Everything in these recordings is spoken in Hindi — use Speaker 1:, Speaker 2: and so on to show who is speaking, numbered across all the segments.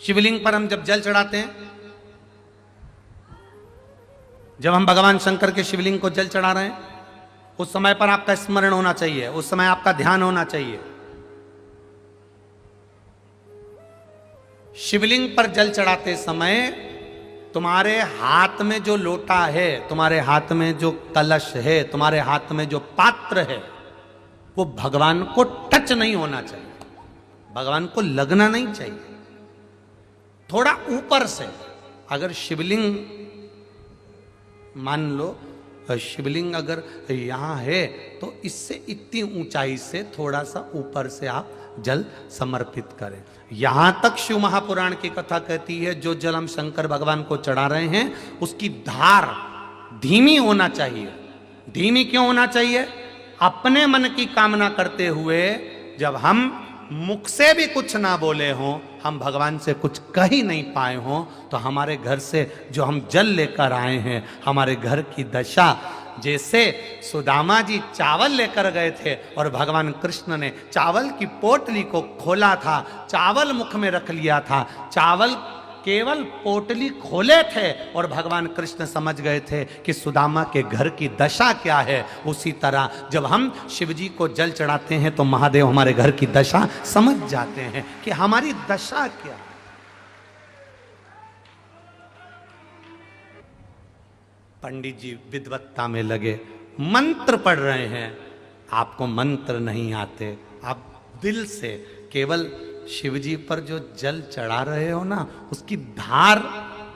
Speaker 1: शिवलिंग पर हम जब जल चढ़ाते हैं, जब हम भगवान शंकर के शिवलिंग को जल चढ़ा रहे हैं, उस समय पर आपका स्मरण होना चाहिए, उस समय आपका ध्यान होना चाहिए। शिवलिंग पर जल चढ़ाते समय तुम्हारे हाथ में जो लोटा है, तुम्हारे हाथ में जो कलश है, तुम्हारे हाथ में जो पात्र है, वो भगवान को टच नहीं होना चाहिए, भगवान को लगना नहीं चाहिए। थोड़ा ऊपर से, अगर शिवलिंग मान लो, शिवलिंग अगर यहां है तो इससे इतनी ऊंचाई से थोड़ा सा ऊपर से आप जल समर्पित करें। यहां तक शिव महापुराण की कथा कहती है, जो जल हम शंकर भगवान को चढ़ा रहे हैं उसकी धार धीमी होना चाहिए। धीमी क्यों होना चाहिए? अपने मन की कामना करते हुए, जब हम मुख से भी कुछ ना बोले हों, हम भगवान से कुछ कह ही नहीं पाए हों, तो हमारे घर से जो हम जल लेकर आए हैं, हमारे घर की दशा, जैसे सुदामा जी चावल लेकर गए थे और भगवान कृष्ण ने चावल की पोटली को खोला था, चावल मुख में रख लिया था, चावल केवल पोटली खोले थे और भगवान कृष्ण समझ गए थे कि सुदामा के घर की दशा क्या है। उसी तरह जब हम शिव जी को जल चढ़ाते हैं तो महादेव हमारे घर की दशा समझ जाते हैं कि हमारी दशा क्या है। पंडित जी विद्वत्ता में लगे, मंत्र पढ़ रहे हैं, आपको मंत्र नहीं आते, आप दिल से केवल शिव जी पर जो जल चढ़ा रहे हो ना, उसकी धार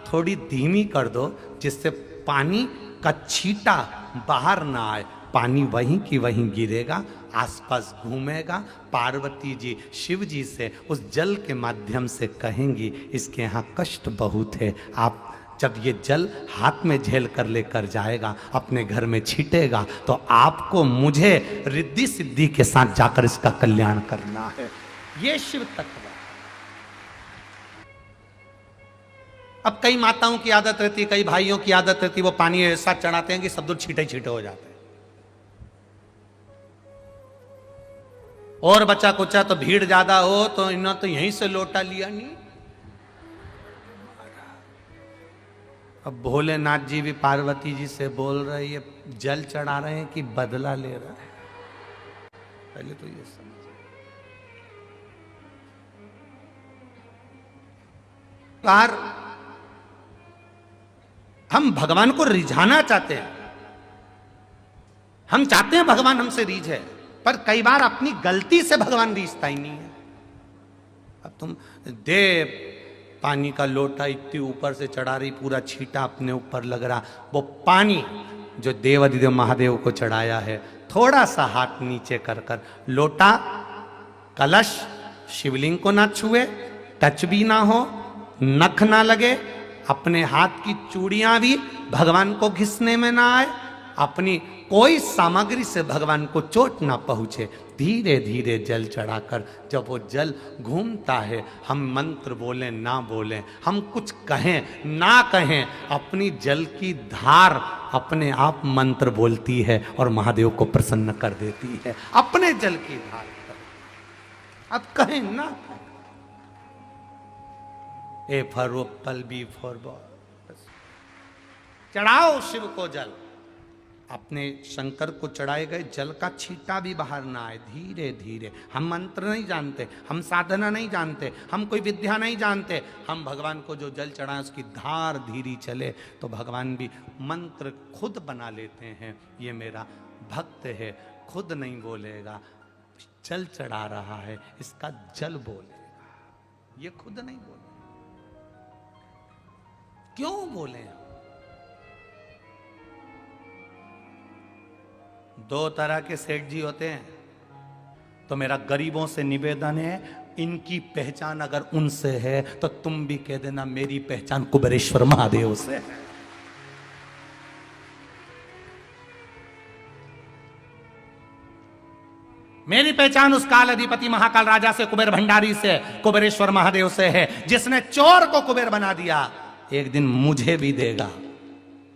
Speaker 1: थोड़ी धीमी कर दो, जिससे पानी का छींटा बाहर ना आए, पानी वहीं की वहीं गिरेगा, आसपास घूमेगा। पार्वती जी शिव जी से उस जल के माध्यम से कहेंगी, इसके यहाँ कष्ट बहुत है, आप जब ये जल हाथ में झेल कर लेकर जाएगा, अपने घर में छीटेगा, तो आपको मुझे रिद्धि सिद्धि के साथ जाकर इसका कल्याण करना है। ये शिव तत्व। अब कई माताओं की आदत रहती है, कई भाइयों की आदत रहती है, वो पानी ऐसा चढ़ाते हैं कि सब दूर छीटे छीटे हो जाते हैं। और बचा कुचा तो भीड़ ज्यादा हो तो इन्होंने तो यहीं से लोटा लिया नहीं। अब भोलेनाथ जी भी पार्वती जी से बोल रहे, ये जल चढ़ा रहे हैं कि बदला ले रहे हैं? पहले तो ये समझ। बार हम भगवान को रिझाना चाहते हैं, हम चाहते हैं भगवान हमसे रीझे, पर कई बार अपनी गलती से भगवान रीझता ही नहीं है। अब तुम दे पानी का लोटा इतनी ऊपर से चढ़ा रही, पूरा छींटा अपने ऊपर लग रहा, वो पानी जो देवाधिदेव महादेव को चढ़ाया है, थोड़ा सा हाथ नीचे कर कर, लोटा कलश शिवलिंग को ना छुए, टच भी ना हो, नख ना लगे, अपने हाथ की चूड़ियां भी भगवान को घिसने में ना आए, अपनी कोई सामग्री से भगवान को चोट ना पहुंचे। धीरे धीरे जल चढ़ाकर जब वो जल घूमता है, हम मंत्र बोलें ना बोलें, हम कुछ कहें ना कहें, अपनी जल की धार अपने आप मंत्र बोलती है और महादेव को प्रसन्न कर देती है। अपने जल की धार अब कहें ना, A for apple, B for ball, चढ़ाओ शिव को जल। अपने शंकर को चढ़ाए गए जल का छींटा भी बाहर ना आए। धीरे धीरे, हम मंत्र नहीं जानते, हम साधना नहीं जानते, हम कोई विद्या नहीं जानते, हम भगवान को जो जल चढ़ाएं उसकी धार धीरे चले तो भगवान भी मंत्र खुद बना लेते हैं। ये मेरा भक्त है, खुद नहीं बोलेगा, जल चढ़ा रहा है, इसका जल बोलेगा, ये खुद नहीं बोलेगा। क्यों बोले? दो तरह के सेठ जी होते हैं, तो मेरा गरीबों से निवेदन है, इनकी पहचान अगर उनसे है तो तुम भी कह देना मेरी पहचान कुबेरेश्वर महादेव से है। मेरी पहचान उस काल अधिपति महाकाल राजा से, कुबेर भंडारी से, कुबेरेश्वर महादेव से है, जिसने चोर को कुबेर बना दिया। एक दिन मुझे भी देगा,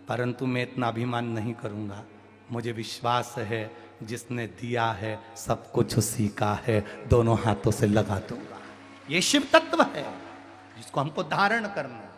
Speaker 1: परंतु मैं इतना अभिमान नहीं करूंगा। मुझे विश्वास है जिसने दिया है सब कुछ उसी का है, दोनों हाथों से लगा दूंगा। ये शिव तत्व है, जिसको हमको धारण करना है।